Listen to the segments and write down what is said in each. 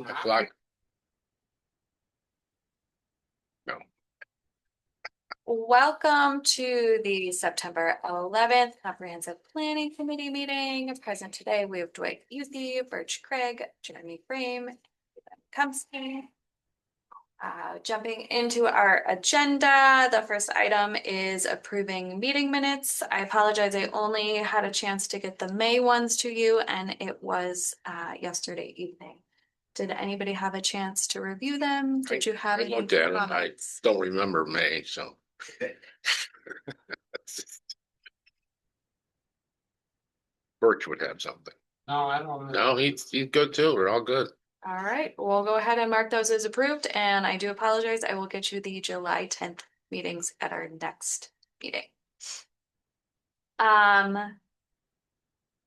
o'clock. No. Welcome to the September 11th Comprehensive Planning Committee meeting. Present today, we have Dwight Youthy, Birch Craig, Jeremy Frame, Kumsky. Jumping into our agenda, the first item is approving meeting minutes. I apologize, I only had a chance to get the May ones to you, and it was yesterday evening. Did anybody have a chance to review them? Did you have I any looked at it. I comments? don't remember May, so. Birch would have something. No, I don't. No, he's good too. We're all good. All right, we'll go ahead and mark those as approved, and I do apologize. I will get you the July 10th meetings at our next meeting.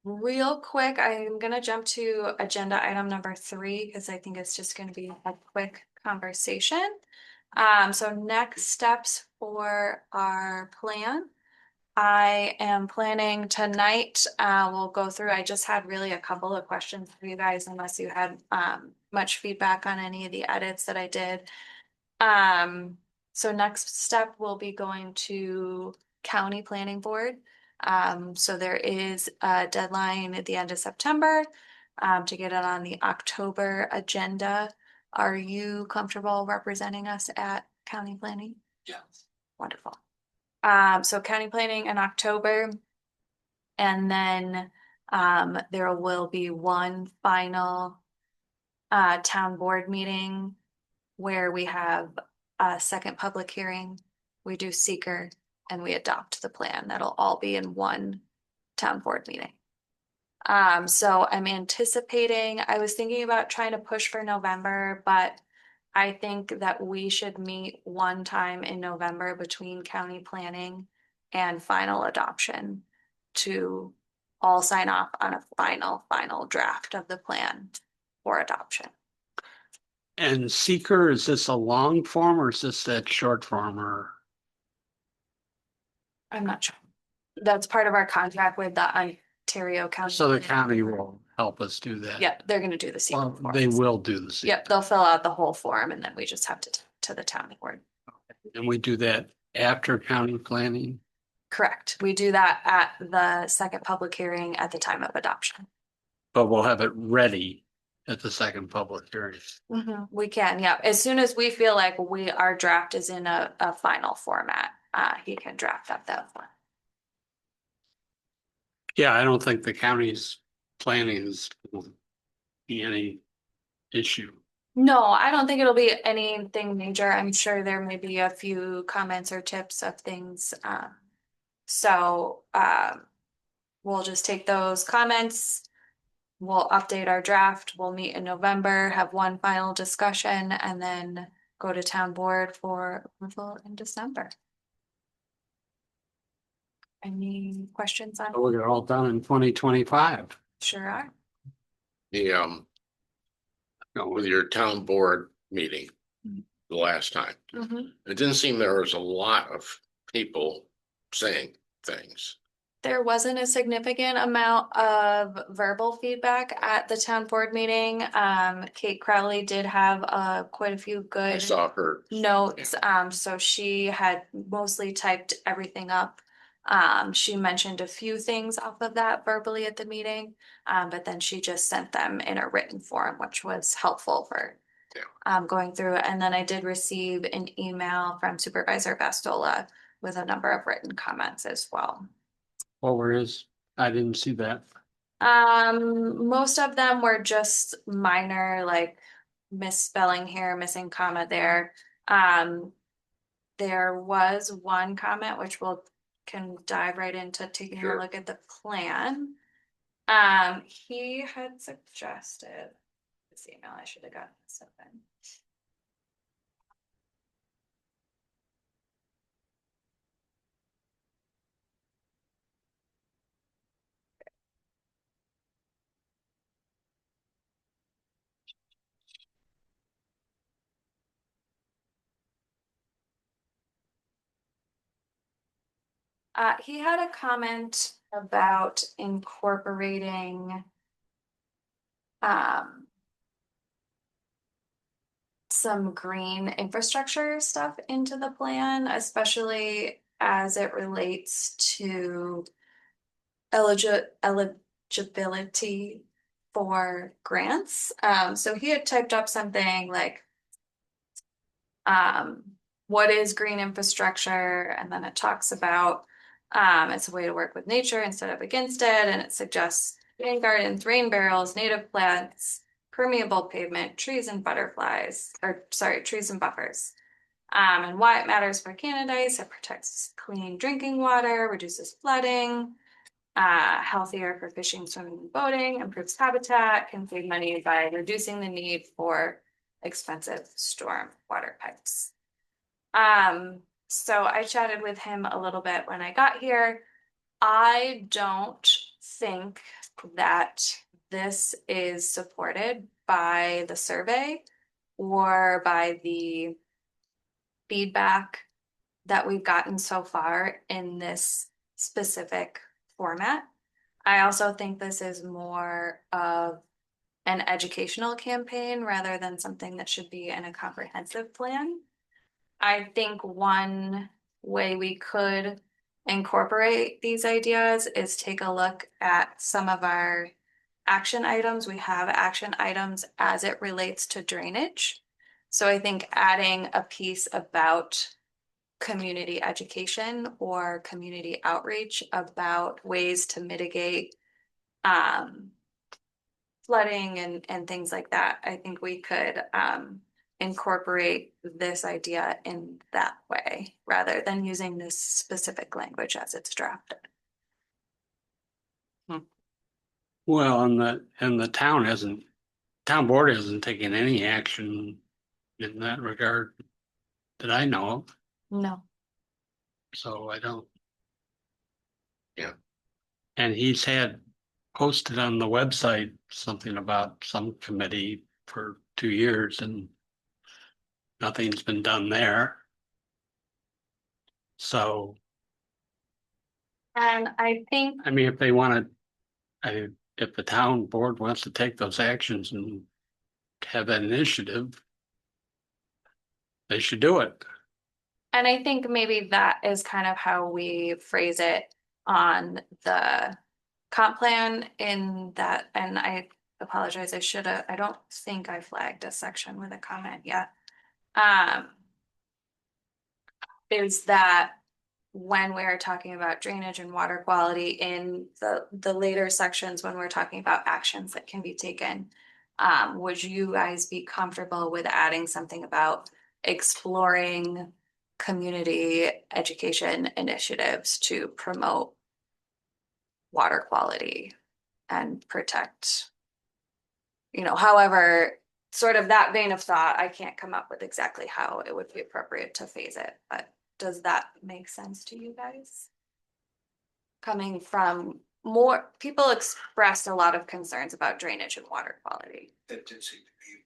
Real quick, I'm gonna jump to agenda item number 3 because I think it's just gonna be a quick conversation. So next steps for our plan. I am planning tonight, we'll go through, I just had really a couple of questions for you guys, unless you had much feedback on any of the edits that I did. So next step will be going to county planning board. So there is a deadline at the end of September to get it on the October agenda. Are you comfortable representing us at county planning? Yes. Wonderful. So county planning in October. And then there will be one final town board meeting where we have a second public hearing, we do seeker, and we adopt the plan. That'll all be in one town board meeting. So I'm anticipating, I was thinking about trying to push for November, but I think that we should meet one time in November between county planning and final adoption to all sign off on a final draft of the plan for adoption. And seeker, is this a long form or is this that short form or? I'm not sure. That's part of our contract with the Ontario County. So the county will help us do that? Yeah, they're gonna do the secret Well, forms. they will do the seeker. Yep, they'll fill out the whole form and then we just have to the town board. And we do that after county planning? Correct. We do that at the second public hearing at the time of adoption. But we'll have it ready at the second public hearing. We can, yeah. As soon as we feel like our draft is in a final format, he can draft up that one. Yeah, I don't think the county's planning is gonna be any issue. No, I don't think it'll be anything major. I'm sure there may be a few comments or tips of things. So we'll just take those comments. We'll update our draft. We'll meet in November, have one final discussion, and then go to town board for approval in December. Any questions on? So we're all done in 2025. Sure are. The with your town board meeting the last time, it didn't seem there was a lot of people saying things. There wasn't a significant amount of verbal feedback at the town board meeting. Kate Crowley did have quite a few I good saw her. notes. So she had mostly typed everything up. She mentioned a few things off of that verbally at the meeting, but then she just sent them in a written form, which was helpful for going through it. And then I did receive an email from Supervisor Bastola with a number of written comments as well. What were his? I didn't see that. Most of them were just minor, like misspelling here, missing comma there. There was one comment which can dive right into taking a look at the plan. He had suggested this email. I should have gotten this open. He had a comment about incorporating some green infrastructure stuff into the plan, especially as it relates to eligibility for grants. So he had typed up something like, what is green infrastructure? And then it talks about, it's a way to work with nature instead of against it. And it suggests rain gardens, rain barrels, native plants, permeable pavement, trees and butterflies, or sorry, trees and buffers. And why it matters for Canadice, it protects clean drinking water, reduces flooding, healthier for fishing, swimming, and boating, improves habitat, can save money by reducing the need for expensive storm water pipes. So I chatted with him a little bit when I got here. I don't think that this is supported by the survey or by the feedback that we've gotten so far in this specific format. I also think this is more of an educational campaign rather than something that should be in a comprehensive plan. I think one way we could incorporate these ideas is take a look at some of our action items. We have action items as it relates to drainage. So I think adding a piece about community education or community outreach about ways to mitigate flooding and things like that. I think we could incorporate this idea in that way rather than using this specific language as it's drafted. Well, and the town board hasn't taken any action in that regard that I know of, No. so I don't. Yeah. And he's had posted on the website something about some committee for 2 years and nothing's been done there. So, And I think I mean, if they want to, if the town board wants to take those actions and have that initiative, they should do it. And I think maybe that is kind of how we phrase it on the comp plan in that, and I apologize, I don't think I flagged a section with a comment yet. Is that when we're talking about drainage and water quality in the later sections, when we're talking about actions that can be taken, would you guys be comfortable with adding something about exploring community education initiatives to promote water quality and protect, however, sort of that vein of thought, I can't come up with exactly how it would be appropriate to phase it, but does that make sense to you guys? Coming from more, people expressed a lot of concerns about drainage and water quality. That did seem to be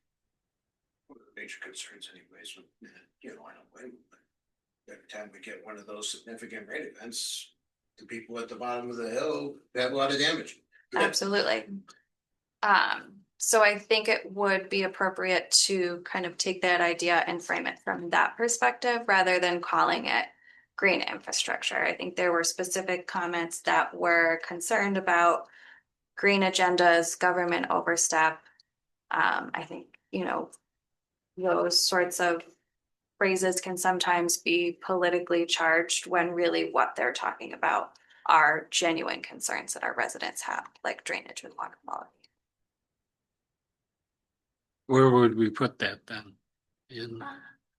one of the major concerns anyways, I don't blame them, but every time we get one of those significant rain events, the people at the bottom of the hill have a lot of damage. Absolutely. So I think it would be appropriate to kind of take that idea and frame it from that perspective rather than calling it green infrastructure. I think there were specific comments that were concerned about green agendas, government overstep. I think, those sorts of phrases can sometimes be politically charged when really what they're talking about are genuine concerns that our residents have, like drainage and water quality. Where would we put that then? In, Let's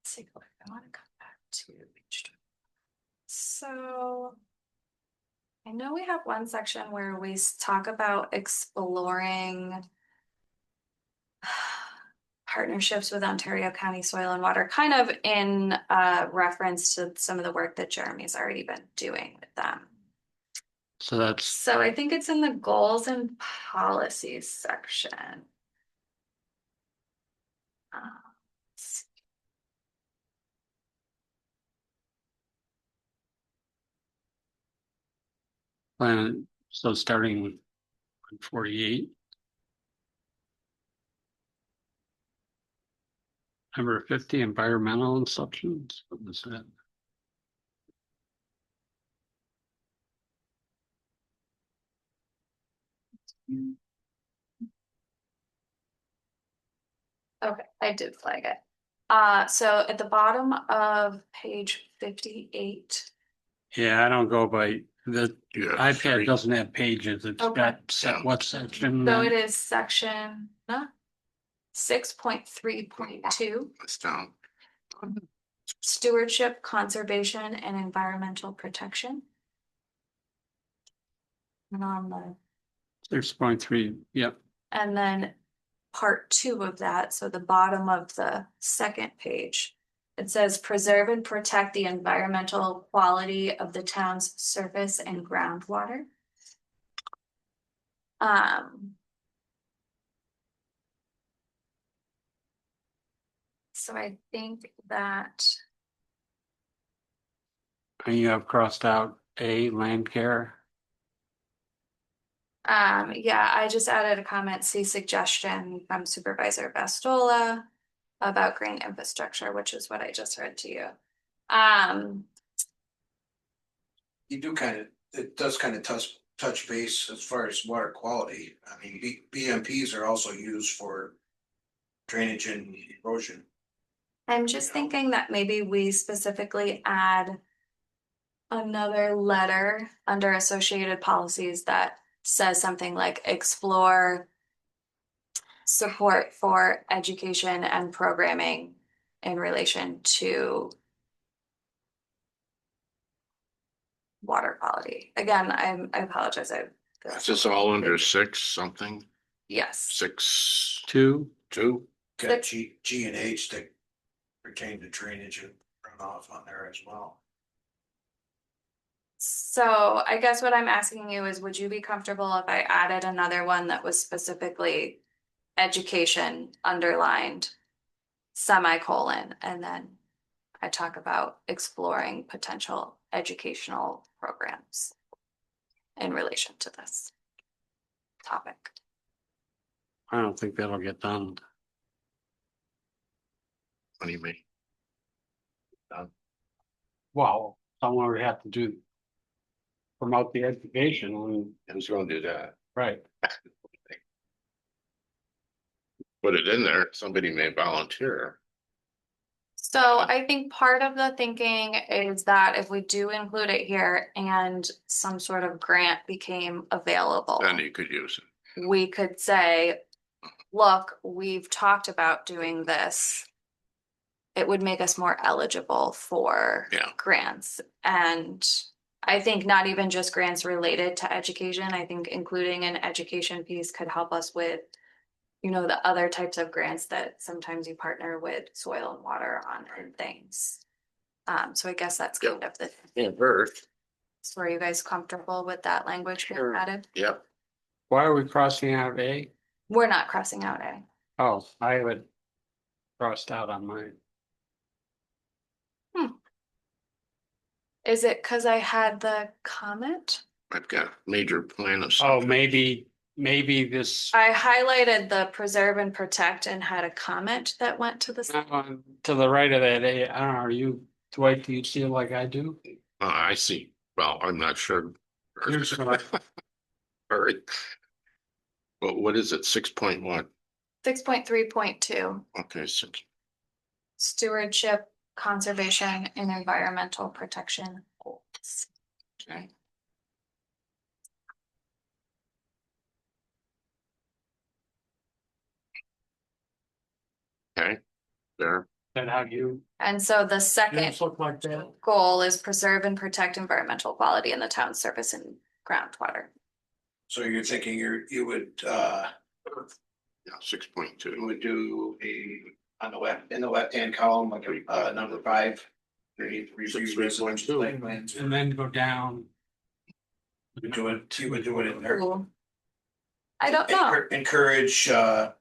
see, I want to come back to page 2. So I know we have one section where we talk about exploring partnerships with Ontario County Soil and Water, kind of in reference to some of the work that Jeremy's already been doing with them. so So I think it's in the goals and policies section. Let's plan, so starting with 48. Number 50, environmental instructions. What was that? Okay, I did flag it. So at the bottom of page 58. Yeah, I don't go by, the Yeah, iPad three. doesn't have pages. It's Okay. got set what section. So then? it is section 6.3.2, It's down. stewardship, conservation, and environmental protection. And on the 6.3, yep. And then part 2 of that, so the bottom of the second page. It says preserve and protect the environmental quality of the town's surface and groundwater. So I think that, And you have crossed out A, land care. yeah, I just added a comment, see suggestion from Supervisor Bastola about green infrastructure, which is what I just read to you. You do kind of, it does kind of touch base as far as water quality. I mean, BMPs are also used for drainage and erosion. I'm just thinking that maybe we specifically add another letter under associated policies that says something like explore support for education and programming in relation to water quality. Again, I apologize. Is this all under 6 something? Yes. 2, 6.2? Got G and H that pertain to drainage and runoff on there as well. So I guess what I'm asking you is, would you be comfortable if I added another one that was specifically education underlined, semicolon, and then I talk about exploring potential educational programs in relation to this topic? I don't think that'll get done. What do you mean? Well, someone would have to do. Promote the education and, Who's gonna do that? right, Put it in there, somebody may volunteer. So I think part of the thinking is that if we do include it here and some sort of grant became available, Then you could use it. we could say, look, we've talked about doing this. It would make us more eligible for Yeah. grants. And I think not even just grants related to education. I think including an education piece could help us with, you know, the other types of grants that sometimes you partner with soil and water on and things. So I guess that's kind of the, Yeah, Earth. so are you guys comfortable with that language being Sure. added? Yep. why are we crossing out A? We're not crossing out A. Oh, I have it crossed out on mine. Is it because I had the comment? I've got major plan of. Oh, maybe this, I highlighted the preserve and protect and had a comment that went to the. to the right of that A, I don't know, are you, Dwight, do you see it like I do? I see. Well, I'm not sure. Here's what All right. But what is it? 6.1? 6.3.2, Okay, 6. stewardship, conservation, and environmental protection goals. Okay. Okay, there. That how you, And so the second yours look like that? goal is preserve and protect environmental quality in the town's surface and groundwater. So you're thinking you would, Yeah, 6.2. you would do on the left, in the left-hand column, like number 5. Review residential site plans. And then go down. You would do it in there. Ooh. I don't know. Encourage Yeah,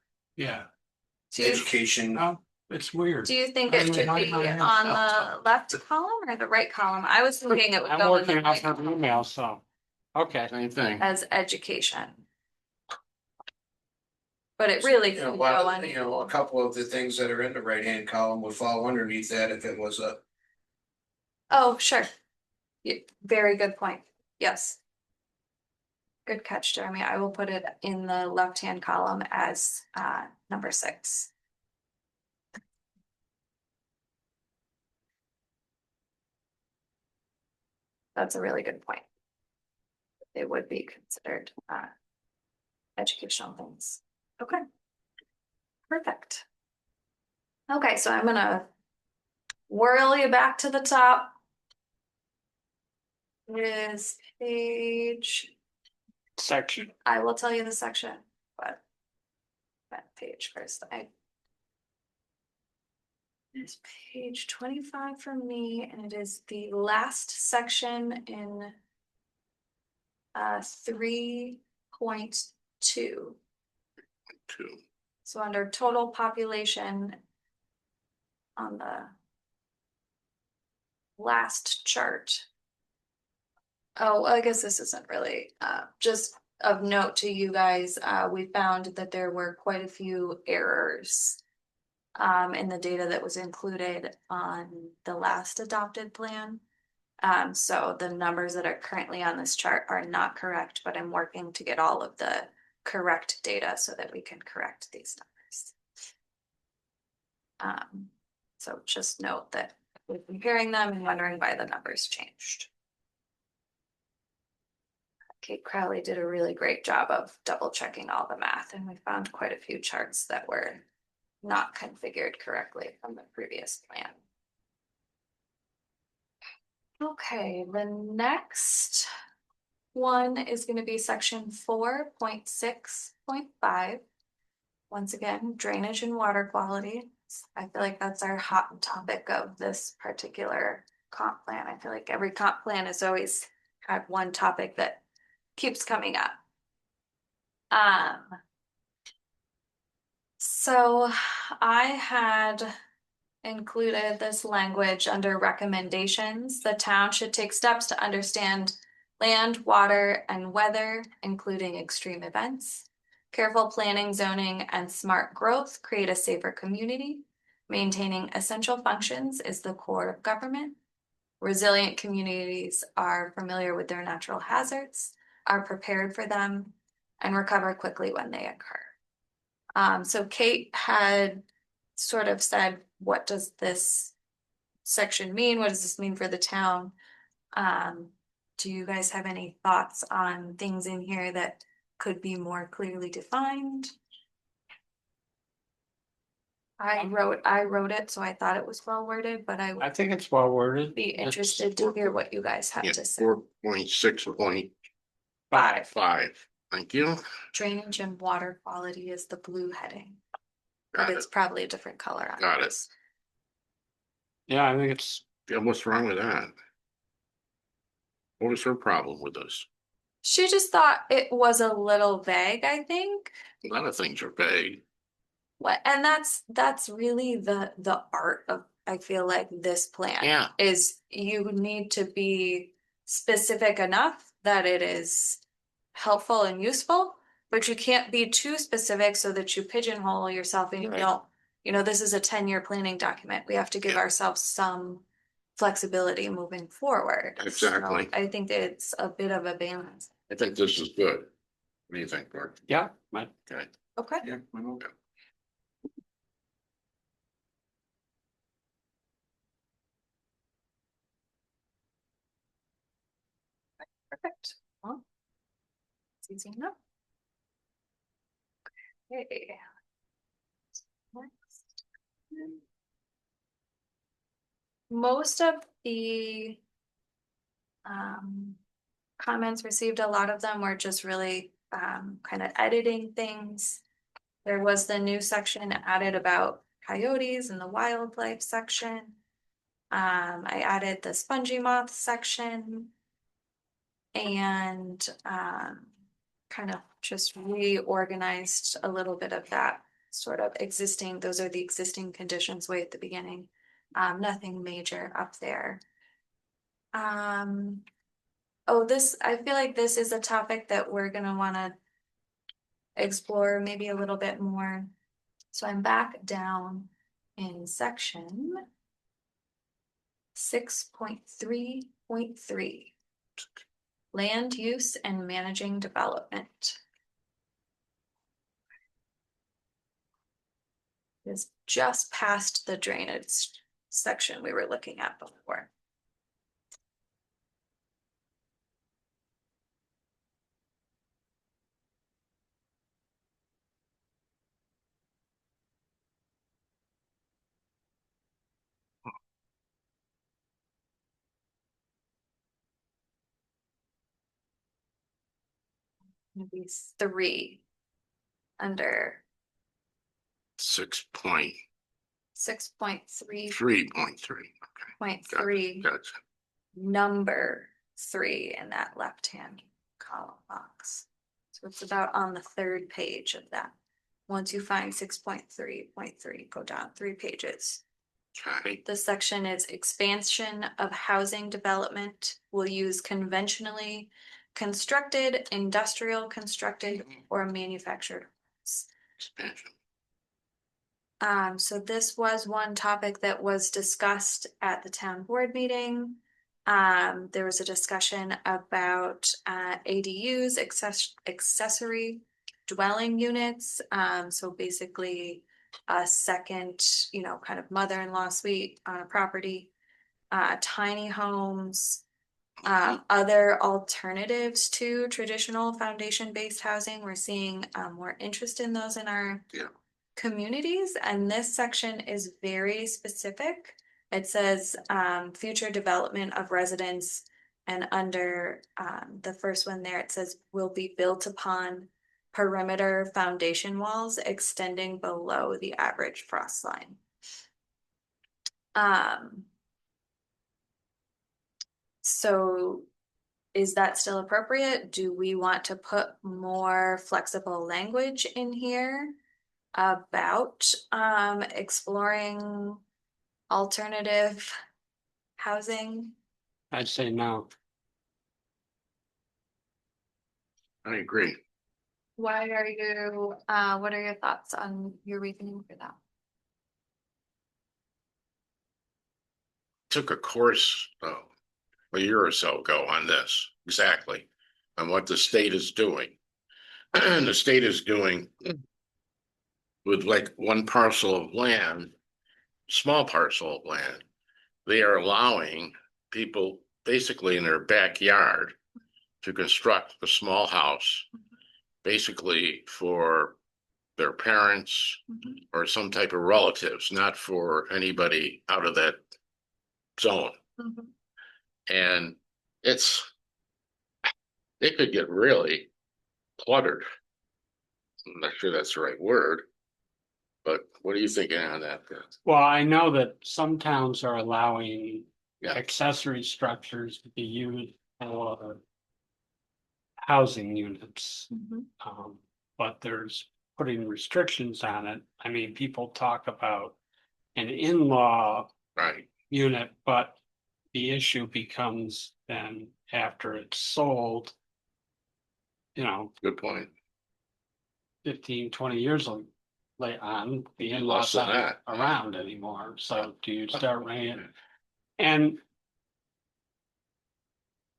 Do you, education. oh, it's weird. do you think it should be on the left column or the right column? I was thinking it would I'm go in the working off right her email, so, okay. Same thing. as education. But it really You know, could while, go on. you know, a couple of the things that are in the right-hand column would fall underneath that if it was a. Oh, sure. Very good point. Yes. Good catch, Jeremy. I will put it in the left-hand column as number 6. That's a really good point. They would be considered educational things. Okay. Perfect. Okay, so I'm gonna whirl you back to the top. It is page, Section. I will tell you the section, but that page first. It's page 25 for me, and it is the last section in 3.2. Two. So under total population on the last chart. Oh, well, I guess this isn't really just of note to you guys. We found that there were quite a few errors in the data that was included on the last adopted plan. So the numbers that are currently on this chart are not correct, but I'm working to get all of the correct data so that we can correct these numbers. So just note that we're comparing them and wondering why the numbers changed. Kate Crowley did a really great job of double checking all the math, and we found quite a few charts that were not configured correctly from the previous plan. Okay, the next one is going to be section 4.6.5. Once again, drainage and water quality. I feel like that's our hot topic of this particular comp plan. I feel like every comp plan has always had one topic that keeps coming up. So I had included this language under recommendations. The town should take steps to understand land, water, and weather, including extreme events. Careful planning, zoning, and smart growth create a safer community. Maintaining essential functions is the core of government. Resilient communities are familiar with their natural hazards, are prepared for them, and recover quickly when they occur. So Kate had sort of said, what does this section mean? What does this mean for the town? Do you guys have any thoughts on things in here that could be more clearly defined? I wrote it, so I thought it was well worded, but I I would think it's well worded. be interested to hear what you guys have Yeah, to say. 4.6.5. 5. Thank you. Drainage and water quality is the blue heading, but Got it. it's probably a different color on Got it. this. Yeah, I think it's, Yeah, what's wrong with that? What was her problem with this? She just thought it was a little vague, I think. A lot of things are vague. What, and that's really the art of, I feel like, this plan. Yeah. Is you need to be specific enough that it is helpful and useful, but you can't be too specific so that you pigeonhole yourself and you Right. don't, this is a 10-year planning document. We have to give Yeah. ourselves some flexibility moving forward. Exactly. So I think it's a bit of a balance. I think this is good. What do you think, Mark? yeah, but Okay. Okay. Yeah. Perfect. Well, it's easy enough. Okay. Next. Most of the comments received, a lot of them were just really kind of editing things. There was the new section added about coyotes in the wildlife section. I added the spongy moth section and kind of just reorganized a little bit of that sort of existing, those are the existing conditions way at the beginning. Nothing major up there. Oh, I feel like this is a topic that we're gonna wanna explore maybe a little bit more. So I'm back down in section 6.3.3. Land use and managing development. It's just past the drainage section we were looking at before. Maybe 3 under 6.3.3. 6.3.3, Gotcha. number 3 in that left-hand column box. So it's about on the 3rd page of that. Once you find 6.3.3, go down 3 pages. Okay. The section is expansion of housing development will use conventionally constructed, industrial constructed, or manufactured. Expansion. So this was one topic that was discussed at the town board meeting. There was a discussion about ADUs, accessory dwelling units. So basically a second, kind of mother-in-law suite on a property, tiny homes, other alternatives to traditional foundation-based housing. We're seeing more interest in those in our communities, and this section is very specific. It says future development of residents, and under the first one there, it says will be built upon perimeter foundation walls extending below the average frost line. So is that still appropriate? Do we want to put more flexible language in here about exploring alternative housing? I'd say no. I agree. Why are you, what are your thoughts on your reasoning for that? Took a course a year or so ago on this, exactly, on what the state is doing. The state is doing with like one parcel of land, small parcel of land, they are allowing people basically in their backyard to construct a small house, basically for their parents or some type of relatives, not for anybody out of that zone. And it could get really cluttered. I'm not sure that's the right word, but what are you thinking on that? Well, I know that some towns are allowing Yeah. accessory structures to be used for housing units. But there's putting restrictions on it. I mean, people talk about an in-law Right, unit, but the issue becomes then after it's sold, good point. 15, 20 years late on, the Less in-laws than aren't that. around anymore. So do you start renting it? And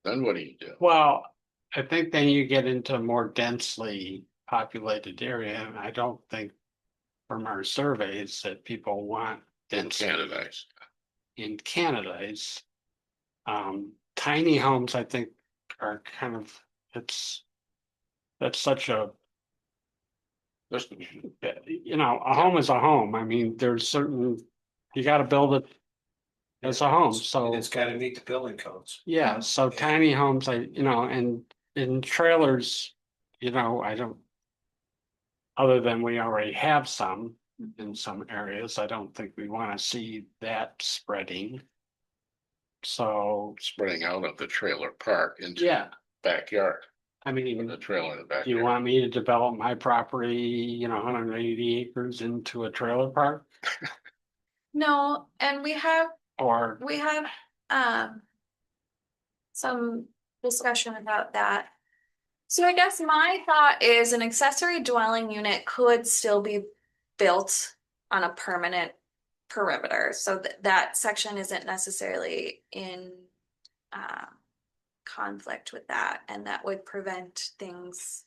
Then what do you do? well, I think then you get into a more densely populated area, and I don't think from our surveys that people want In density Canada, in Canada is tiny homes, I think, are kind of, that's such a, a home is a home. I mean, there's certain, you gotta build it as a home, so. And it's gotta meet the building codes. Yeah, so tiny homes, and in trailers, I don't. Other than we already have some in some areas, I don't think we wanna see that spreading. So, spreading out of the trailer park into yeah, backyard, I mean, the trailer in the do you backyard. want me to develop my property, 180 acres into a trailer park? No, and we have Or, some discussion about that. So I guess my thought is an accessory dwelling unit could still be built on a permanent perimeter, so that section isn't necessarily in conflict with that, and that would prevent things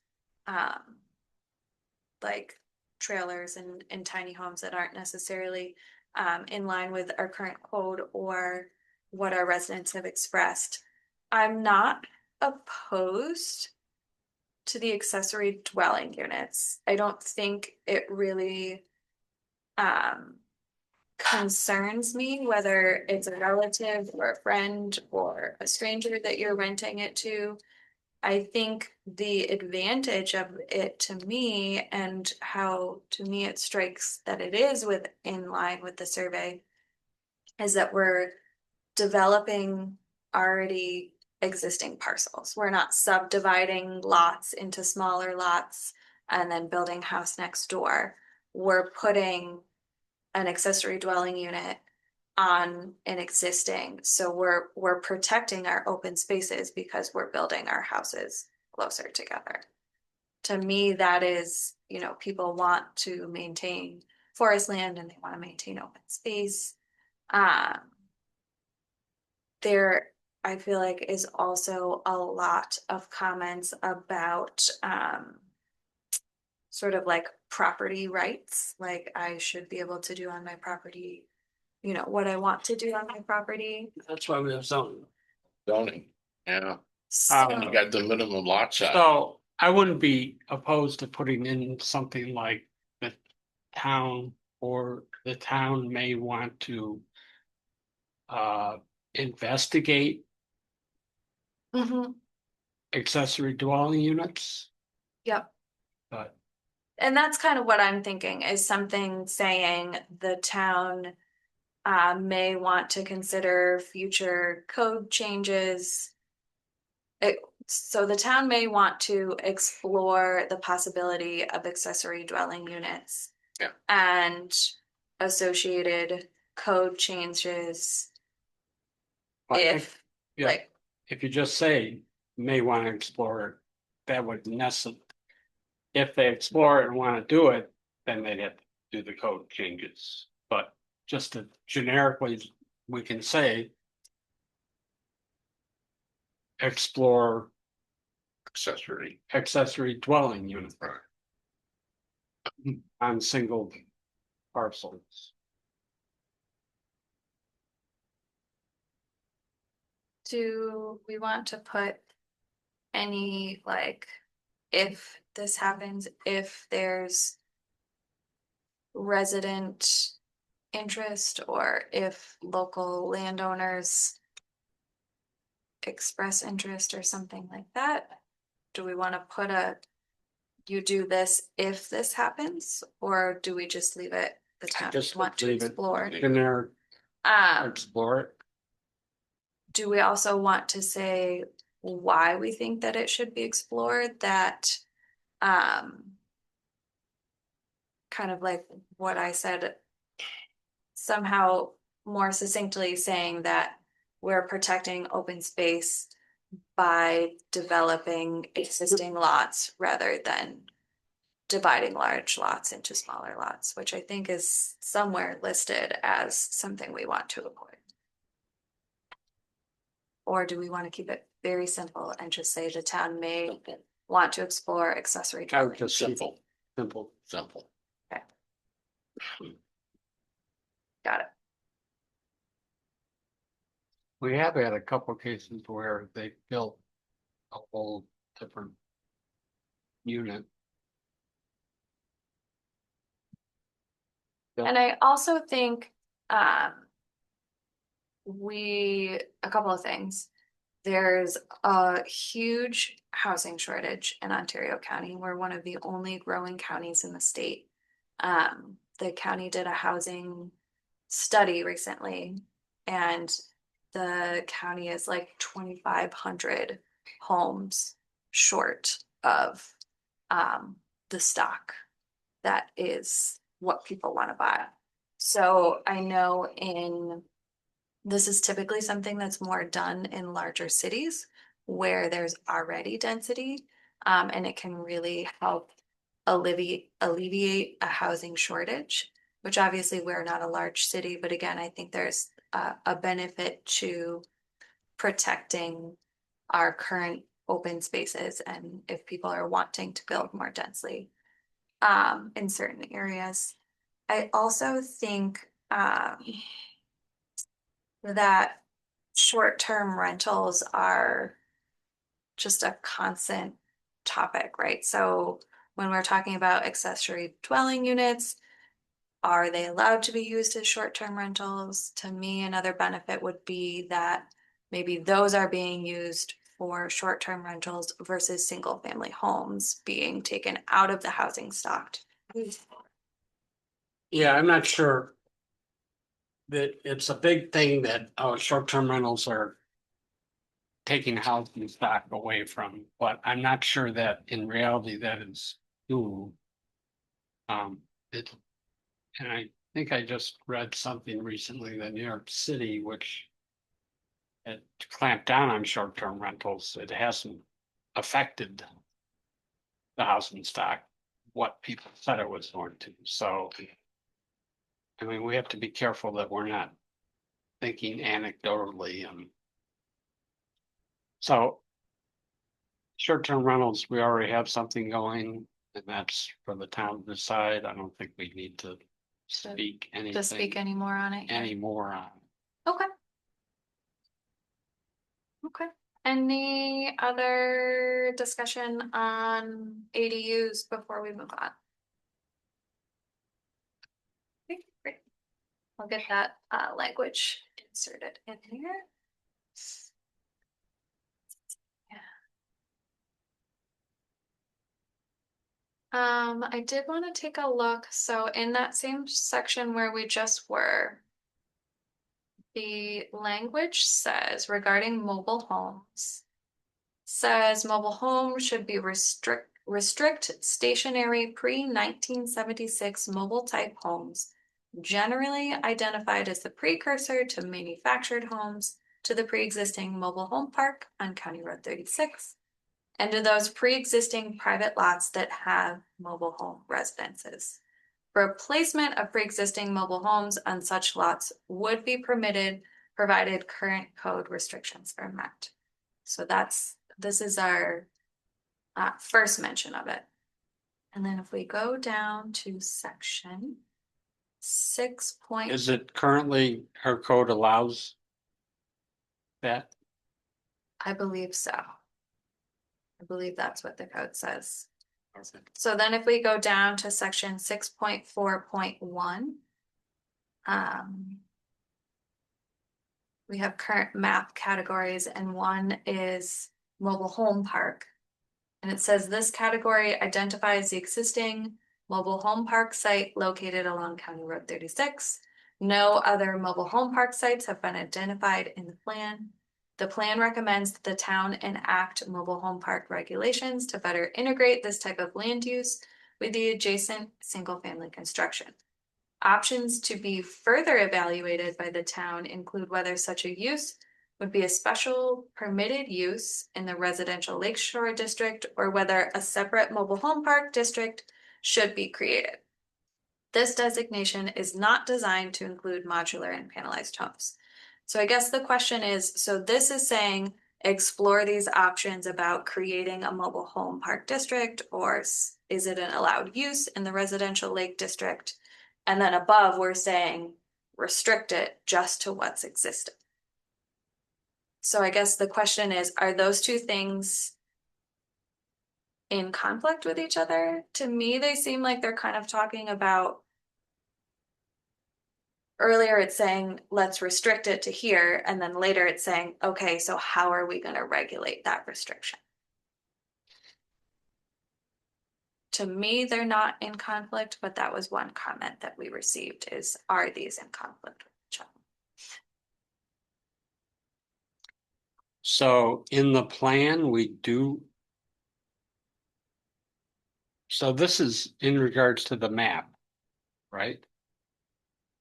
like trailers and tiny homes that aren't necessarily in line with our current code or what our residents have expressed. I'm not opposed to the accessory dwelling units. I don't think it really concerns me whether it's a relative or a friend or a stranger that you're renting it to. I think the advantage of it to me and how to me it strikes that it is in line with the survey is that we're developing already existing parcels. We're not subdividing lots into smaller lots and then building house next door. We're putting an accessory dwelling unit on an existing, so we're protecting our open spaces because we're building our houses closer together. To me, that is, people want to maintain forest land and they want to maintain open space. There, I feel like, is also a lot of comments about sort of like property rights, like I should be able to do on my property, what I want to do on my property. That's why we have zoning. Zoning, yeah, So, you got the minimum lot size. So I wouldn't be opposed to putting in something like the town, or the town may want to investigate mhm, accessory dwelling units, yep. but And that's kind of what I'm thinking, is something saying the town may want to consider future code changes. So the town may want to explore the possibility of accessory dwelling units. Yeah. And associated code changes but if, yeah, like, if you just say may want to explore it, that would necessarily, if they explore it and want to do it, then they'd have to do the code changes. But just to generically, we can say explore Accessory, accessory dwelling unit right, on single parcels. do we want to put any, like, if this happens, if there's resident interest or if local landowners express interest or something like that? Do we want to put you do this if this happens, or do we just leave it the town Just want to leave it. explore? Generic, Um, explore it. do we also want to say why we think that it should be explored, that kind of like what I said, somehow more succinctly saying that we're protecting open space by developing existing lots rather than dividing large lots into smaller lots, which I think is somewhere listed as something we want to avoid. Or do we want to keep it very simple and just say the town may want to explore accessory I would dwelling? just simple, simple, simple. simple. Got it. We have had a couple of cases where they built a whole different unit. And I also think a couple of things. There's a huge housing shortage in Ontario County. We're one of the only growing counties in the state. The county did a housing study recently, and the county is like 2,500 homes short of the stock that is what people want to buy. So I know this is typically something that's more done in larger cities where there's already density. And it can really help alleviate a housing shortage, which obviously we're not a large city, but again, I think there's a benefit to protecting our current open spaces and if people are wanting to build more densely in certain areas. I also think that short-term rentals are just a constant topic, right? So when we're talking about accessory dwelling units, are they allowed to be used as short-term rentals? To me, another benefit would be that maybe those are being used for short-term rentals versus single-family homes being taken out of the housing stock. Yeah, I'm not sure. That it's a big thing that, short-term rentals are. Taking housing stock away from, but I'm not sure that in reality that is true. It, and I think I just read something recently that New York City, which. It clamped down on short-term rentals, it hasn't affected. The housing stock, what people said it was going to, so. I mean, we have to be careful that we're not thinking anecdotally and. So. Short-term rentals, we already have something going, and that's for the town to decide. I don't think we need to speak To speak anything any more on it. here. anymore on. Okay. Okay. Any other discussion on ADUs before we move on? Okay, great. I'll get that language inserted in here. I did want to take a look. So in that same section where we just were, the language says regarding mobile homes, says mobile homes should be restrict stationary pre-1976 mobile type homes, generally identified as the precursor to manufactured homes, to the pre-existing mobile home park on County Road 36, and to those pre-existing private lots that have mobile home residences. Replacement of pre-existing mobile homes on such lots would be permitted, provided current code restrictions are met. So this is our first mention of it. And then if we go down to section 6. Is it currently, her code allows? That, I believe so. I believe that's what the code says. okay. So then if we go down to section 6.4.1, we have current map categories and one is mobile home park. And it says this category identifies the existing mobile home park site located along County Road 36. No other mobile home park sites have been identified in the plan. The plan recommends that the town enact mobile home park regulations to better integrate this type of land use with the adjacent single-family construction. Options to be further evaluated by the town include whether such a use would be a special permitted use in the residential lakeshore district or whether a separate mobile home park district should be created. This designation is not designed to include modular and panelized homes. So I guess the question is, so this is saying explore these options about creating a mobile home park district, or is it an allowed use in the residential lake district? And then above, we're saying restrict it just to what's existing. So I guess the question is, are those two things in conflict with each other? To me, they seem like they're kind of talking about. Earlier it's saying, let's restrict it to here, and then later it's saying, okay, so how are we going to regulate that restriction? To me, they're not in conflict, but that was one comment that we received is, are these in conflict with each other? So in the plan, we do. So this is in regards to the map, right?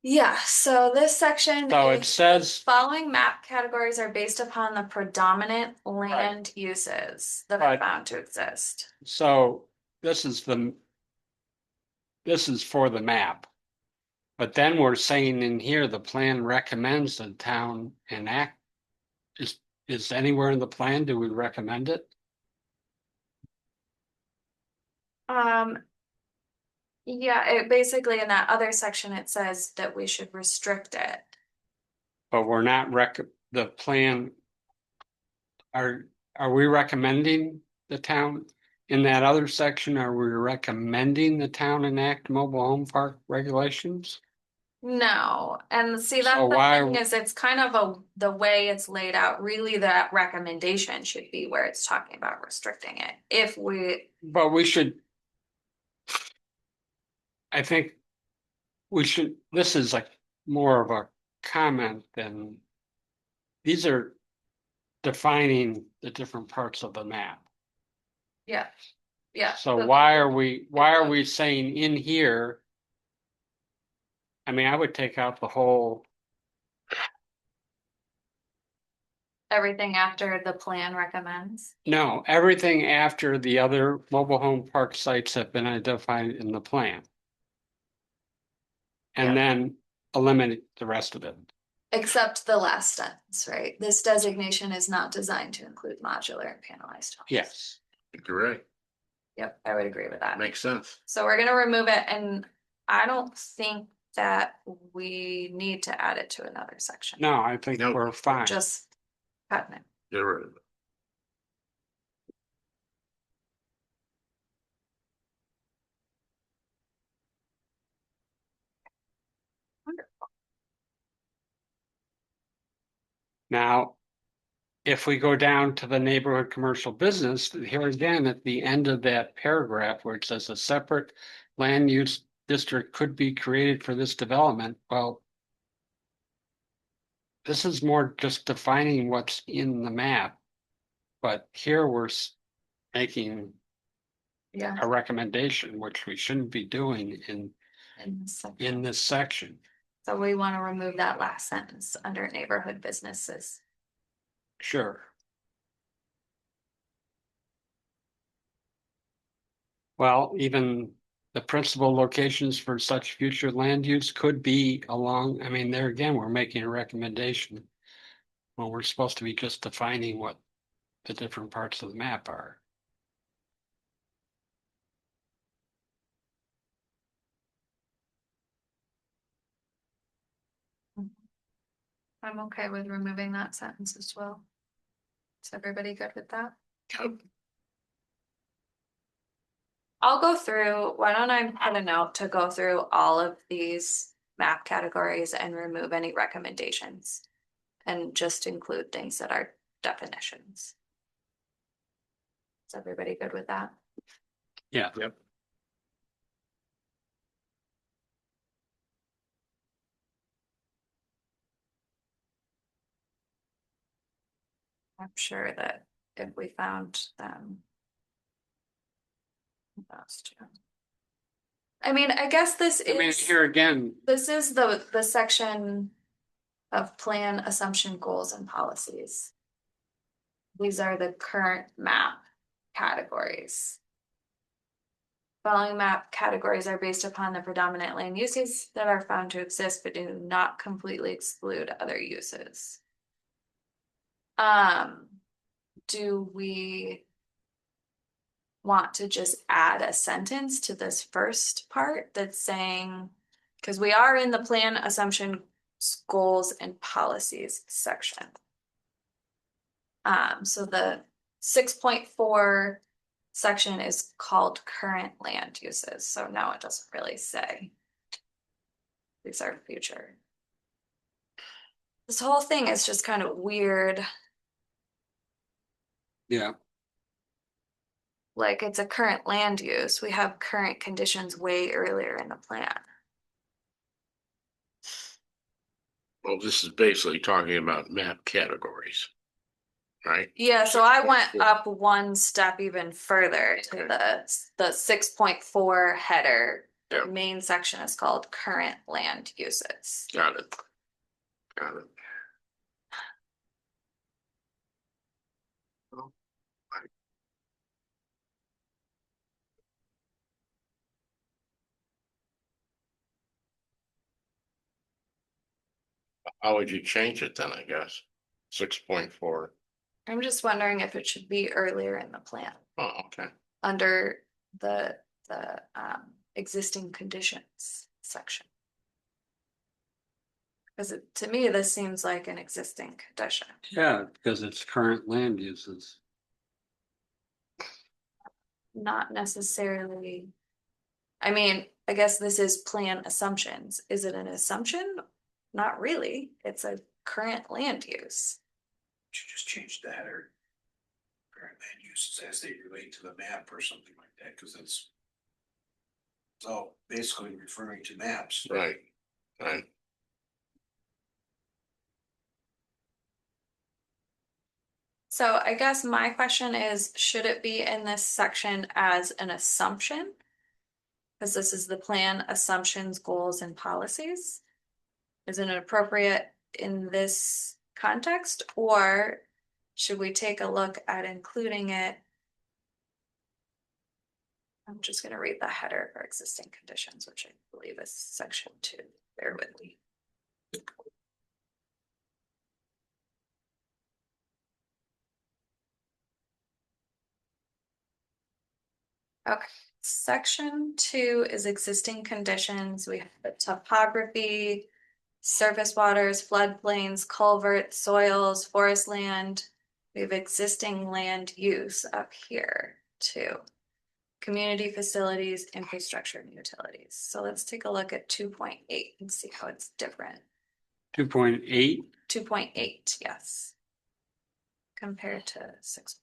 Yeah, so this section. So it is- says, Following map categories are based upon the predominant land uses that are Right. found to exist. so this is for the map. But then we're saying in here, the plan recommends the town enact. Is anywhere in the plan, do we recommend it? Yeah, it basically in that other section, it says that we should restrict it. But we're not the plan. Are, are we recommending the town? In that other section, are we recommending the town enact mobile home park regulations? No, and see, that's So the why- thing is it's kind of the way it's laid out, really that recommendation should be where it's talking about restricting it. If we, But we should. I think we should, this is like more of a comment than. These are defining the different parts of the map. yeah, yeah. So why are we saying in here? I mean, I would take out the whole, Everything after the plan recommends. no, everything after the other mobile home park sites have been identified in the plan. And Yeah. then eliminate the rest of it. Except the last sentence, right? This designation is not designed to include modular and panelized homes. Yes, You're right. Yep, I would agree with that. Makes sense. So we're gonna remove it, and I don't think that we need to add it to another section. no, I think Nope. we're fine. Just cutting it. Get rid of it. Now, if we go down to the neighborhood commercial business, here again, at the end of that paragraph where it says a separate land use district could be created for this development, well, this is more just defining what's in the map. But here we're making Yeah. a recommendation, which we shouldn't be doing In this section. in this section. So we want to remove that last sentence under neighborhood businesses. Sure. Well, even the principal locations for such future land use could be along, I mean, there again, we're making a recommendation. Well, we're supposed to be just defining what the different parts of the map are. I'm okay with removing that sentence as well. Is everybody good with that? Yep. I'll go through, why don't I put a note to go through all of these map categories and remove any recommendations? And just include things that are definitions. Is everybody good with that? Yeah. Yep. I'm sure that if we found them. That's true. I mean, I guess this I mean, is, here again, this is the section of plan assumption goals and policies. These are the current map categories. Following map categories are based upon the predominant land uses that are found to exist, but do not completely exclude other uses. Do we want to just add a sentence to this first part that's saying, because we are in the plan assumption goals and policies section. So the 6.4 section is called current land uses, so now it doesn't really say. These are future. This whole thing is just kind of weird. yeah, Like it's a current land use. We have current conditions way earlier in the plan. Well, this is basically talking about map categories. Right? Yeah, so I went up one step even further to the 6.4 header Yeah. The main section is called current land uses. Got it. Got it. How would you change it then, I guess? 6.4. I'm just wondering if it should be earlier in the plan, Oh, okay. under the existing conditions section. Because to me, this seems like an existing condition. Yeah, because it's current land uses. Not necessarily. I mean, I guess this is plan assumptions. Is it an assumption? Not really. It's a current land use. Should just change the header. Current land uses as they relate to the map or something like that, because it's. So basically referring to maps. Right. Right. So I guess my question is, should it be in this section as an assumption? Because this is the plan, assumptions, goals, and policies. Is it appropriate in this context, or should we take a look at including it? I'm just gonna read the header for existing conditions, which I believe is section 2. Bear with me. Okay, section 2 is existing conditions. We have the topography, surface waters, floodplains, culverts, soils, forest land. We have existing land use up here too. Community facilities, infrastructure, and utilities. So let's take a look at 2.8 and see how it's different. 2.8, 2.8, yes. Compared to 6.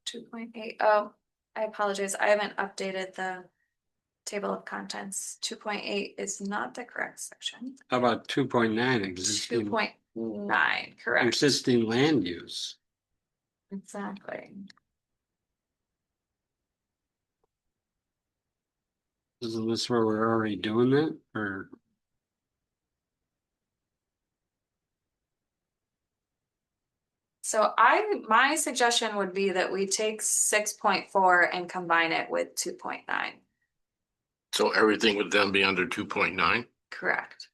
2.8. Oh, I apologize. I haven't updated the table of contents. 2.8 is not the correct section. how about 2.9 existing, 2.9, correct. existing land use? Exactly. Isn't this where we're already doing that, or? So my suggestion would be that we take 6.4 and combine it with 2.9. So everything would then be under 2.9? Correct.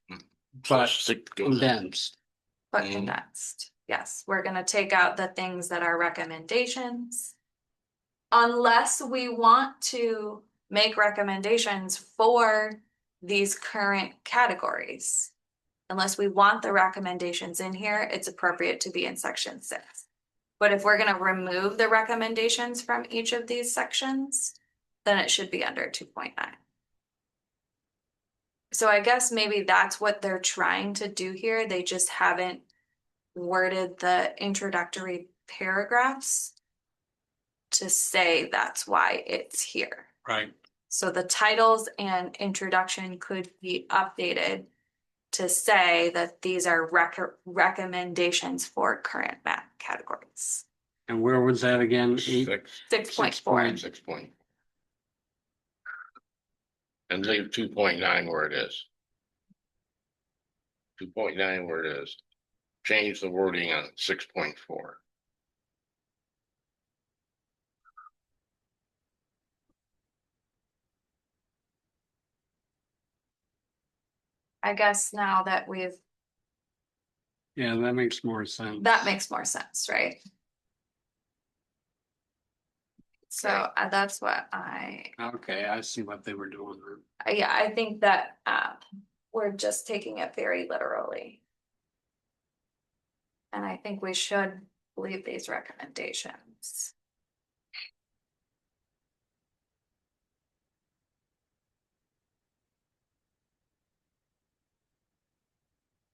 But So condensed. But Mm. condensed. Yes, we're gonna take out the things that are recommendations. Unless we want to make recommendations for these current categories. Unless we want the recommendations in here, it's appropriate to be in section 6. But if we're gonna remove the recommendations from each of these sections, then it should be under 2.9. So I guess maybe that's what they're trying to do here. They just haven't worded the introductory paragraphs to say that's why it's here. Right. So the titles and introduction could be updated to say that these are recommendations for current map categories. And where was that again? 8? 6.4. 6 point. And leave 2.9 where it is. 2.9 where it is. Change the wording on 6.4. I guess now that Yeah, that makes more sense. that makes more sense, right? So that's what Okay, I see what they were doing there. yeah, I think that we're just taking it very literally. And I think we should leave these recommendations.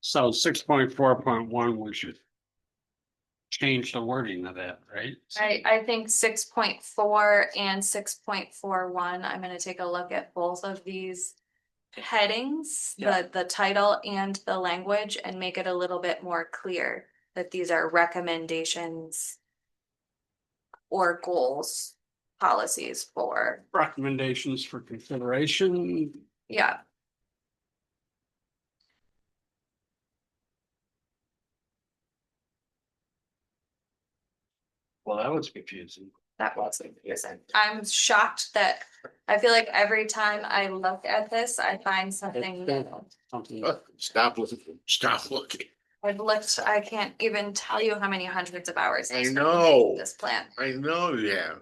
So 6.4.1, we should change the wording of that, right? I think 6.4 and 6.41, I'm gonna take a look at both of these headings, Yeah. the title and the language, and make it a little bit more clear that these are recommendations or goals policies for, Recommendations for consideration. yeah. Well, that was confusing. That was confusing. I'm shocked that, I feel like every time I look at this, I find something new. Something. Stop looking, stop looking. I've looked, I can't even tell you how many hundreds of hours. I spent know. This plan. I know you have.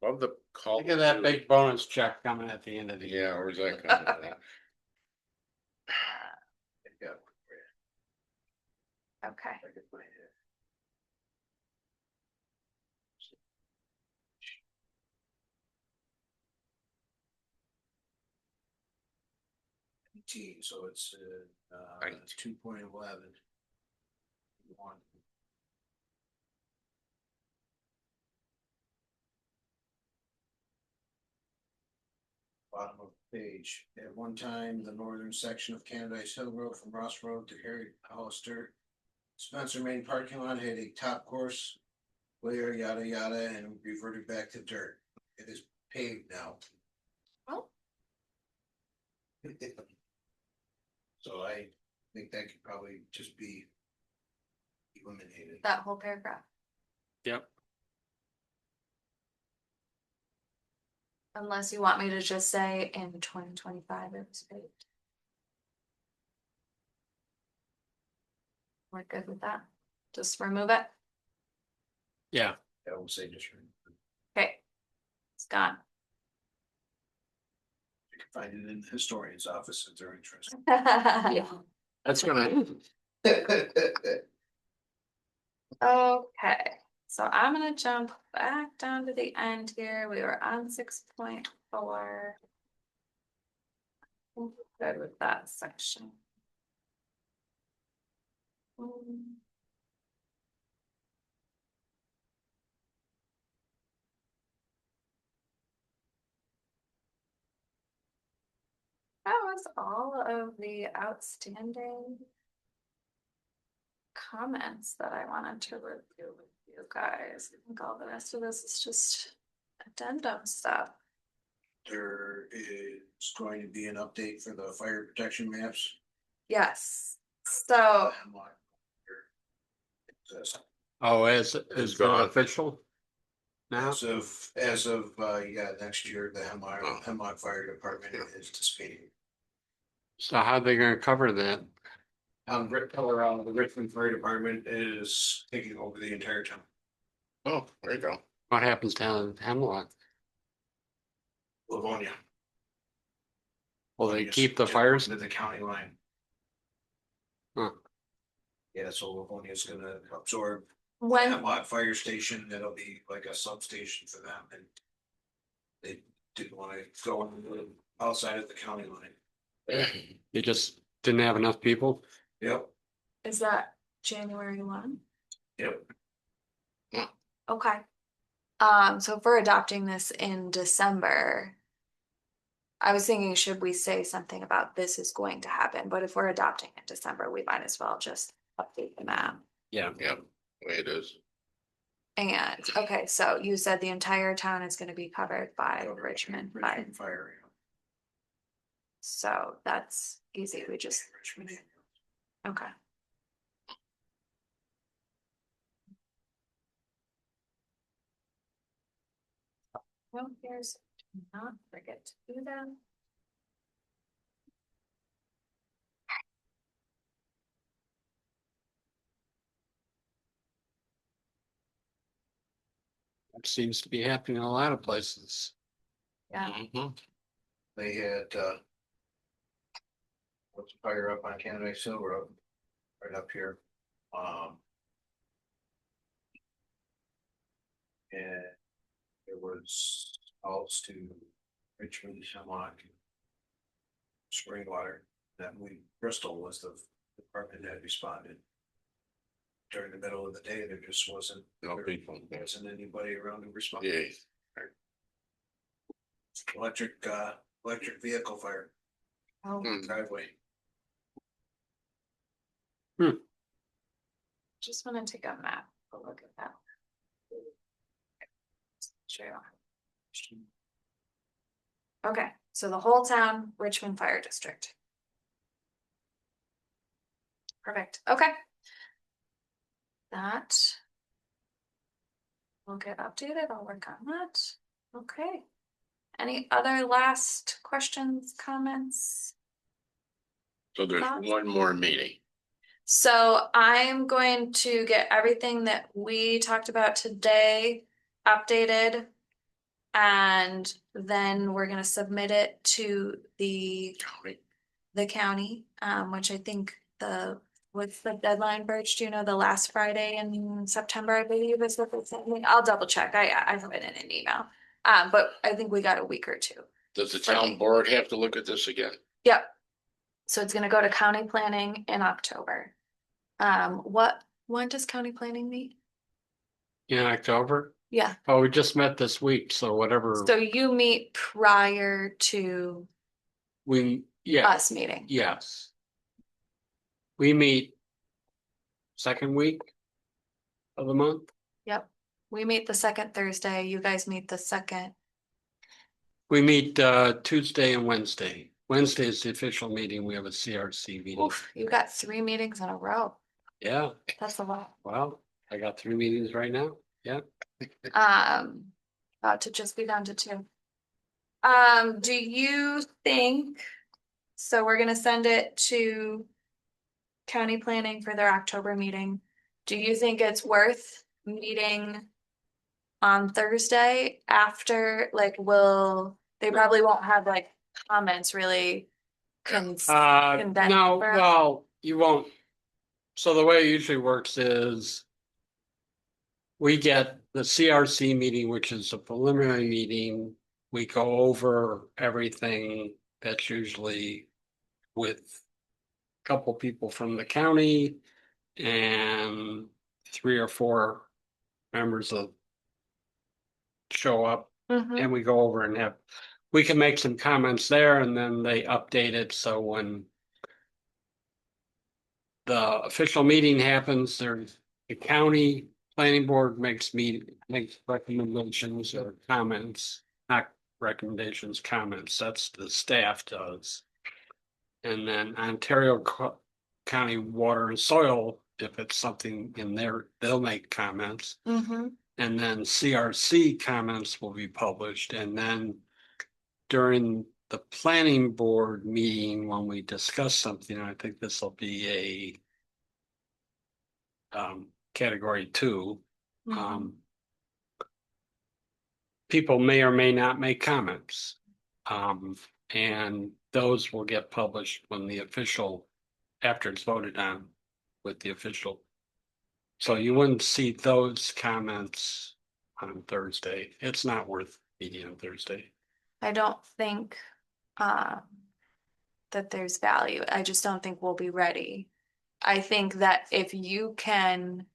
Love the call. Look at that big bonus check coming at the end of the year. Yeah, where's that coming from? Okay. So it's Right. 2.11. One. Bottom of the page. At one time, the northern section of Candice Hill Road from Ross Road to Harry Hollister. Spencer Main parking lot had a top course. Layer yada yada and reverted back to dirt. It is paved now. Oh. So I think that could probably just be eliminated. That whole paragraph, Yep. unless you want me to just say in 2025 it was paved. We're good with that. Just remove it. Yeah. I will say just. Okay. It's gone. You can find it in the historian's office if they're interested. Yeah. That's gonna, Okay, so I'm gonna jump back down to the end here. We were on 6.4. Good with that section. That was all of the outstanding comments that I wanted to review with you guys. I think all the rest of this is just addendum stuff. There is going to be an update for the fire protection maps. Yes, so Oh, is It's that gone. official? Now, As of, yeah, next year, the Hemlock Fire Department is dissipating. so how they gonna cover that? The Richmond Fire Department is taking over the entire town. oh, there you go. What happens down in Hemlock? Livonia. Will they Just- keep the just fires? To the county line. Huh. Yeah, so Livonia's gonna absorb when, Hemlock Fire Station, that'll be like a substation for them, and they didn't wanna go outside of the county line. They just didn't have enough people? Yep, is that January 1? yep. Okay. So if we're adopting this in December, I was thinking, should we say something about this is going to happen? But if we're adopting in December, we might as well just update the map. Yeah. Yeah, the way it is. And, okay, so you said the entire town is gonna be covered by Covered by Richmond Fire. Richmond Fire. So that's easy, we just, Richmond. okay. Well, here's, do not forget to do that. It seems to be happening in a lot of places. Yeah, Mhm. They had, what's the fire up on Canada Hill Road, right up here. And there was calls to Richmond, Hemlock. Springwater, that Bristol was the department that responded. During the middle of the day, there just wasn't. No people. There wasn't anybody around to respond. Yeah, Electric vehicle fire oh, Hmm. driveway. just wanna take a map, a look at that. Sure. Okay, so the whole town, Richmond Fire District. Perfect, okay. That. Will get updated, I'll work on that. Okay. Any other last questions, comments? So there's Thoughts? one more meeting. So I'm going to get everything that we talked about today updated. And then we're gonna submit it to the county, which I think what's the deadline, Birch? Do you know, the last Friday in September, I believe is what they sent me. I'll double check. I have it in an email. But I think we got a week or two. Does the Right. town board have to look at this again? Yep. So it's gonna go to county planning in October. When does county planning meet? In October. Yeah, Oh, we just met this week, so whatever so you meet prior to yeah, us meeting. yes. We meet second week of the month. Yep. We meet the second Thursday. You guys meet the second. We meet Tuesday and Wednesday. Wednesday is the official meeting. We have a CRC meeting. Oof, you got 3 meetings in a row. Yeah, That's a lot. well, I got 3 meetings right now. Yeah. About to just be down to 2. Do you think, so we're gonna send it to county planning for their October meeting. Do you think it's worth meeting on Thursday after, like, they probably won't have like comments really condensed No, for- well, you won't. So the way it usually works is we get the CRC meeting, which is a preliminary meeting. We go over everything. That's usually with a couple people from the county and 3 or 4 members of show up, Mhm. and we go over and we can make some comments there, and then they update it. So when the official meeting happens, there's the county planning board makes recommendations or comments, not recommendations, comments. That's the staff does. And then Ontario County Water and Soil, if it's something in there, they'll make comments. Mhm. And then CRC comments will be published, and then during the planning board meeting, when we discuss something, I think this will be a category 2. Mhm. People may or may not make comments. And those will get published when after it's voted on with the official. So you wouldn't see those comments on Thursday. It's not worth meeting on Thursday. I don't think that there's value. I just don't think we'll be ready. I think that if you can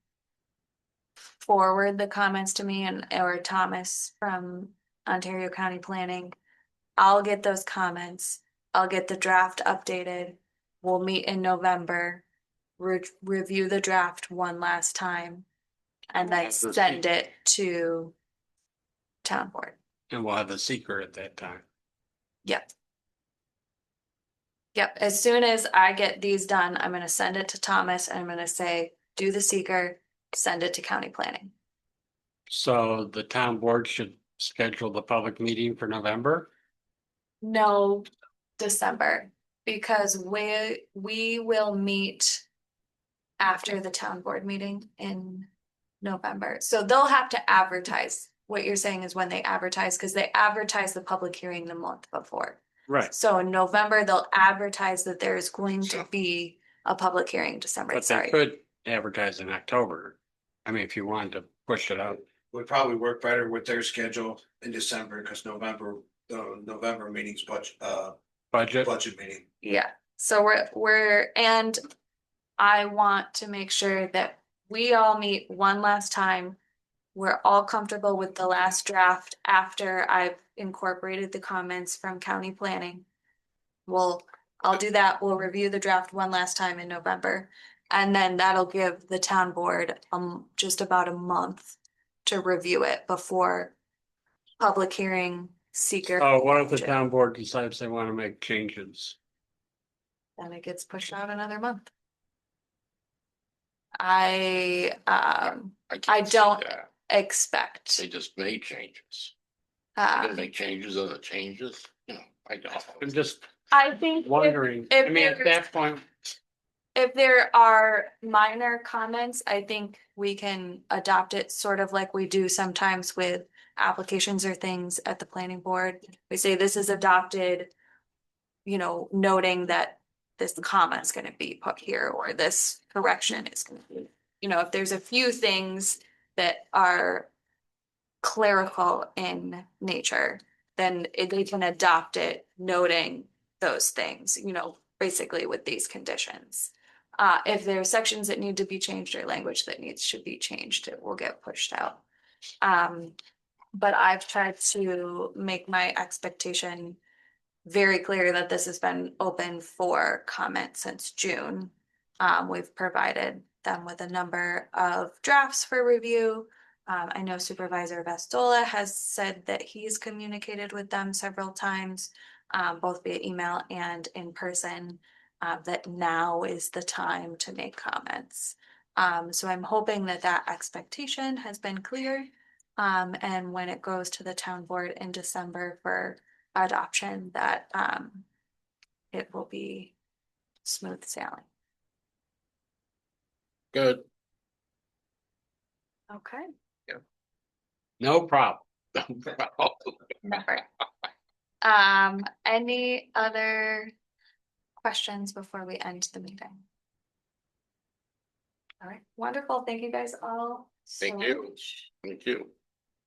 forward the comments to me or Thomas from Ontario County Planning, I'll get those comments. I'll get the draft updated. We'll meet in November, review the draft one last time, and then That's the send it to town board. And we'll have a secret at that time. Yep. Yep, as soon as I get these done, I'm gonna send it to Thomas and I'm gonna say, do the seeker, send it to county planning. So the town board should schedule the public meeting for November. No, December, because we will meet after the town board meeting in November. So they'll have to advertise. What you're saying is when they advertise, because they advertise the public hearing the month before. Right. So in November, they'll advertise that there is going to be a public hearing in December, But they sorry. could advertise in October. I mean, if you wanted to push it out. Would probably work better with their schedule in December, because November meetings Budget. budget meeting. Yeah, so and I want to make sure that we all meet one last time. We're all comfortable with the last draft after I've incorporated the comments from county planning. I'll do that. We'll review the draft one last time in November. And then that'll give the town board just about a month to review it before public hearing seeker. Oh, what if the town board decides they want to make changes? Then it gets pushed out another month. I can't I see don't that. expect, They just made changes. They're gonna uh, make changes on the changes, you know, I I'm don't. just I think wondering, if I mean, at there's- that point, if there are minor comments, I think we can adopt it sort of like we do sometimes with applications or things at the planning board. We say this is adopted, you know, noting that this comma is gonna be put here, or this correction is gonna be. You know, if there's a few things that are clerical in nature, then they can adopt it noting those things, you know, basically with these conditions. If there are sections that need to be changed or language that should be changed, it will get pushed out. But I've tried to make my expectation very clear that this has been open for comment since June. We've provided them with a number of drafts for review. I know Supervisor Vastola has said that he's communicated with them several times, both via email and in person, that now is the time to make comments. So I'm hoping that that expectation has been clear. And when it goes to the town board in December for adoption, that it will be smooth sailing. Good. Okay. no problem. Never. Any other questions before we end the meeting? All right, wonderful. Thank you guys all so Thank you. much. Thank you.